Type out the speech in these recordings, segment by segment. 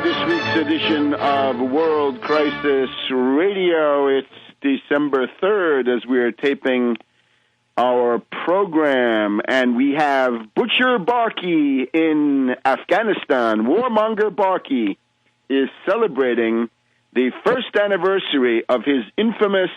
this week's edition of World Crisis Radio. It's December 3rd as we're taping our program, and we have Butcher Barkey in Afghanistan. Warmonger Barkey is celebrating the first anniversary of his infamous,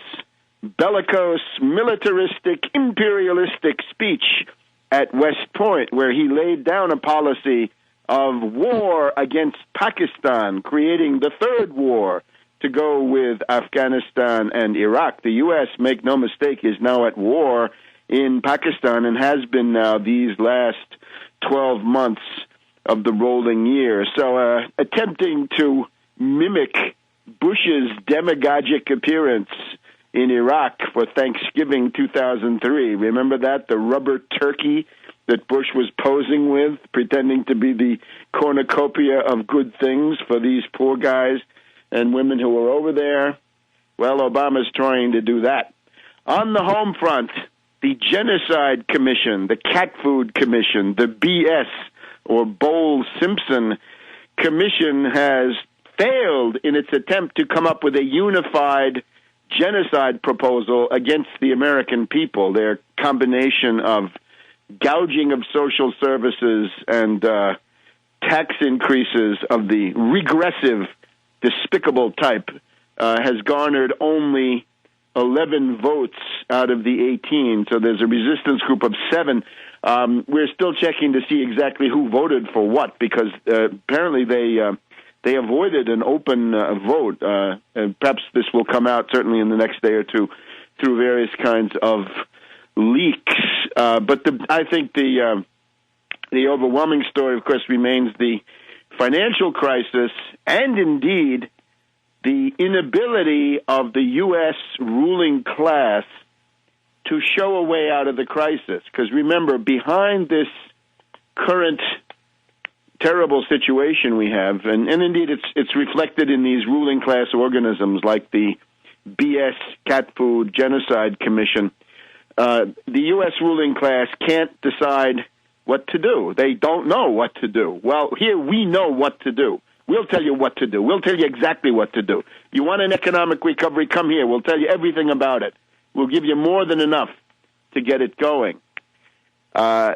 bellicose, militaristic, imperialistic speech at West Point, where he laid down a policy of war against Pakistan, creating the third war to go with Afghanistan and Iraq. The U.S., make no mistake, is now at war in Pakistan and has been now these last 12 months of the rolling year. So attempting to mimic Bush's demagogic appearance in Iraq for Thanksgiving 2003. Remember that? The rubber turkey that Bush was posing with, pretending to be the cornucopia of good things for these poor guys and women who were over there. Well, Obama's trying to do that. On the home front, the Genocide Commission, the Cat Food Commission, the BS, or Bowles-Simpson Commission, has failed in its attempt to come up with a unified genocide proposal against the American people. Their combination of gouging of social services and tax increases of the regressive, despicable type has garnered only 11 votes out of the 18. So there's a resistance group of 7. We're still checking to see exactly who voted for what, because apparently they avoided an open vote. And perhaps this will come out certainly in the next day or two through various kinds of leaks. But I think the overwhelming story, of course, remains the financial crisis and indeed the inability of the U.S. ruling class to show a way out of the crisis. Because remember, behind this current terrible situation we have, and indeed it's reflected in these ruling class organisms like the BS Cat Food Genocide Commission, the U.S. ruling class can't decide what to do. They don't know what to do. Well, here we know what to do. We'll tell you what to do. We'll tell you exactly what to do. You want an economic recovery? Come here. We'll tell you everything about it. We'll give you more than enough to get it going. Now,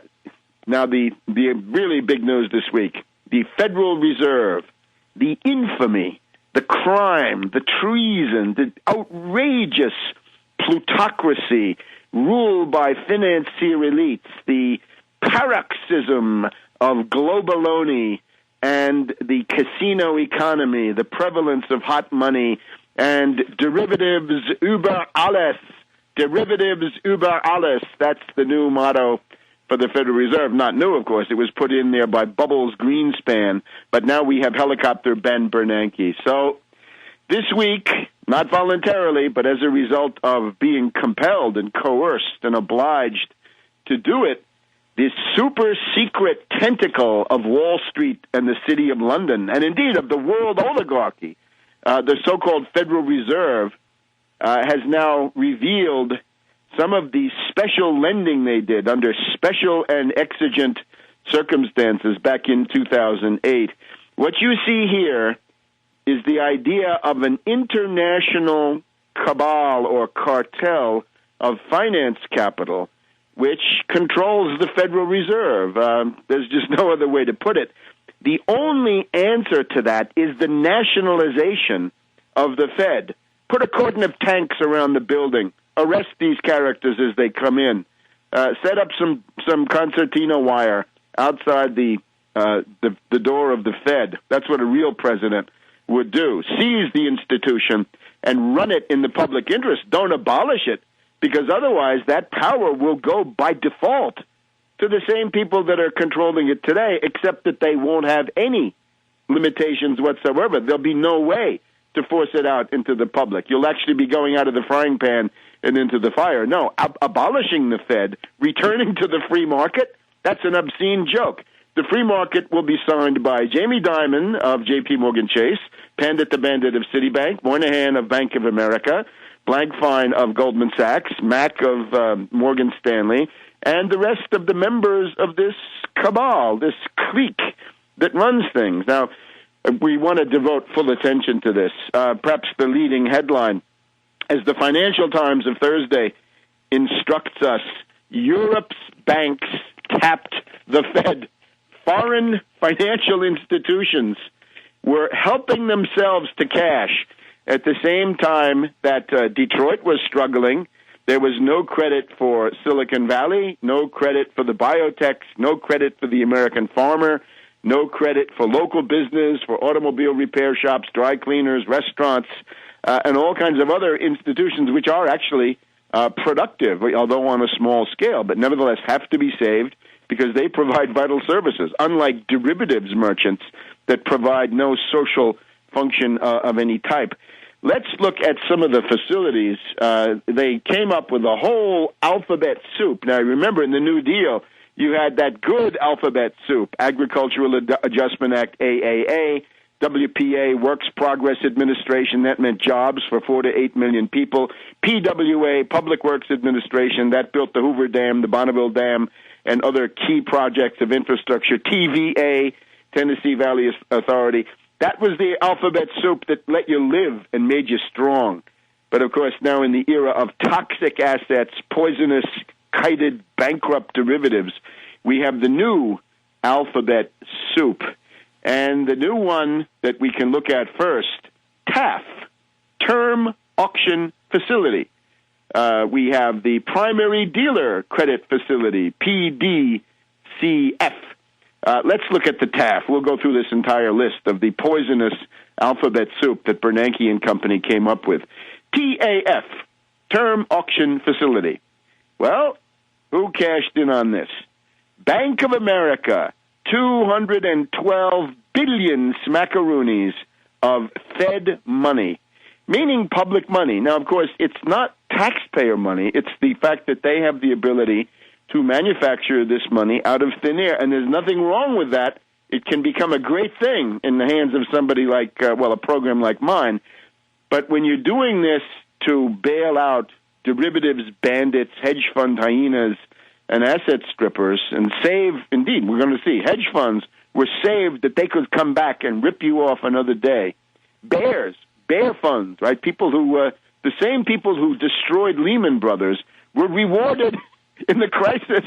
the really big news this week, the Federal Reserve, the infamy, the crime, the treason, the outrageous plutocracy ruled by financier elites, the paroxysm of globaloney and the casino economy, the prevalence of hot money, and derivatives über alles. Derivatives über alles. That's the new motto for the Federal Reserve. Not new, of course. It was put in there by Bubbles Greenspan, but now we have helicopter Ben Bernanke. So this week, not voluntarily, but as a result of being compelled and coerced and obliged to do it, this super-secret tentacle of Wall Street and the City of London, and indeed of the world oligarchy, the so-called Federal Reserve, has now revealed some of the special lending they did under special and exigent circumstances back in 2008. What you see here is the idea of an international cabal or cartel of finance capital which controls the Federal Reserve. There's just no other way to put it. The only answer to that is the nationalization of the Fed. Put a cordon of tanks around the building. Arrest these characters as they come in. Set up some concertina wire outside the door of the Fed. That's what a real president would do. Seize the institution and run it in the public interest. Don't abolish it, because otherwise that power will go by default to the same people that are controlling it today, except that they won't have any limitations whatsoever. There'll be no way to force it out into the public. You'll actually be going out of the frying pan and into the fire. No, abolishing the Fed, returning to the free market, that's an obscene joke. The free market will be signed by Jamie Dimon of J.P. Morgan Chase, Pandit the Bandit of Citibank, Moynihan of Bank of America, Blankfein of Goldman Sachs, Mack of Morgan Stanley, and the rest of the members of this cabal, this clique that runs things. Now, we want to devote full attention to this. Perhaps the leading headline, as the Financial Times of Thursday instructs us, Europe's banks tapped the Fed. Foreign financial institutions were helping themselves to cash at the same time that Detroit was struggling. There was no credit for Silicon Valley, no credit for the biotechs, no credit for the American farmer, no credit for local business, for automobile repair shops, dry cleaners, restaurants, and all kinds of other institutions which are actually productive, although on a small scale, but nevertheless have to be saved because they provide vital services, unlike derivatives merchants that provide no social function of any type. Let's look at some of the facilities. They came up with a whole alphabet soup. Now, remember, in the New Deal, you had that good alphabet soup, Agricultural Adjustment Act, AAA, WPA, Works Progress Administration, that meant jobs for 4 to 8 million people, PWA, Public Works Administration, that built the Hoover Dam, the Bonneville Dam, and other key projects of infrastructure, TVA, Tennessee Valley Authority. That was the alphabet soup that let you live and made you strong. But, of course, now in the era of toxic assets, poisonous, kited, bankrupt derivatives, we have the new alphabet soup. And the new one that we can look at first, TAF, Term Auction Facility. We have the Primary Dealer Credit Facility, PDCF. Let's look at the TAF. We'll go through this entire list of the poisonous alphabet soup that Bernanke and company came up with. TAF, Term Auction Facility. Well, who cashed in on this? Bank of America, 212 billion smackaroonies of Fed money, meaning public money. Now, of course, it's not taxpayer money. It's the fact that they have the ability to manufacture this money out of thin air, and there's nothing wrong with that. It can become a great thing in the hands of somebody like, a program like mine. But when you're doing this to bail out derivatives bandits, hedge fund hyenas, and asset strippers, and save, indeed, we're going to see, hedge funds were saved that they could come back and rip you off another day. Bear funds, right? People who, the same people who destroyed Lehman Brothers were rewarded in the crisis.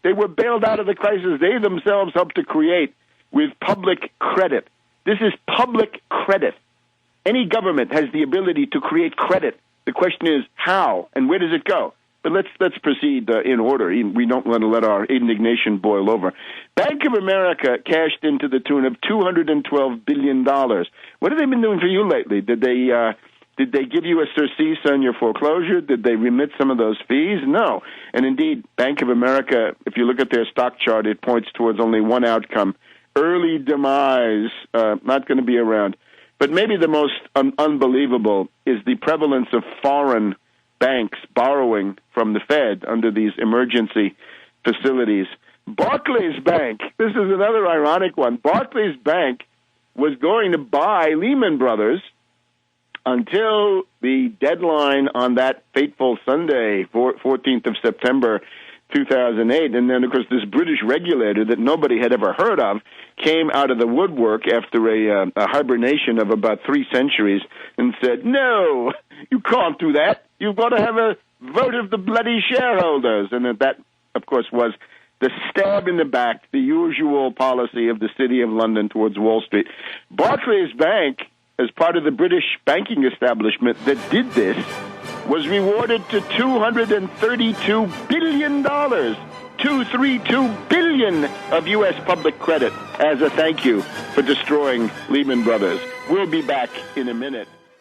They were bailed out of the crisis they themselves helped to create with public credit. This is public credit. Any government has the ability to create credit. The question is how and where does it go? But let's proceed in order. We don't want to let our indignation boil over. Bank of America cashed into the tune of $212 billion. What have they been doing for you lately? Did they give you a surcease on your foreclosure? Did they remit some of those fees? No. And indeed, Bank of America, if you look at their stock chart, it points towards only one outcome: early demise, not going to be around. But maybe the most unbelievable is the prevalence of foreign banks borrowing from the Fed under these emergency facilities. Barclays Bank, this is another ironic one. Barclays Bank was going to buy Lehman Brothers until the deadline on that fateful Sunday, 14th of September, 2008. And then, of course, this British regulator that nobody had ever heard of came out of the woodwork after a hibernation of about 3 centuries and said, no, you can't do that. You've got to have a vote of the bloody shareholders. And that, of course, was the stab in the back, the usual policy of the City of London towards Wall Street. Barclays Bank, as part of the British banking establishment that did this, was rewarded to $232 billion, $232 billion of U.S. public credit as a thank you for destroying Lehman Brothers. We'll be back in a minute.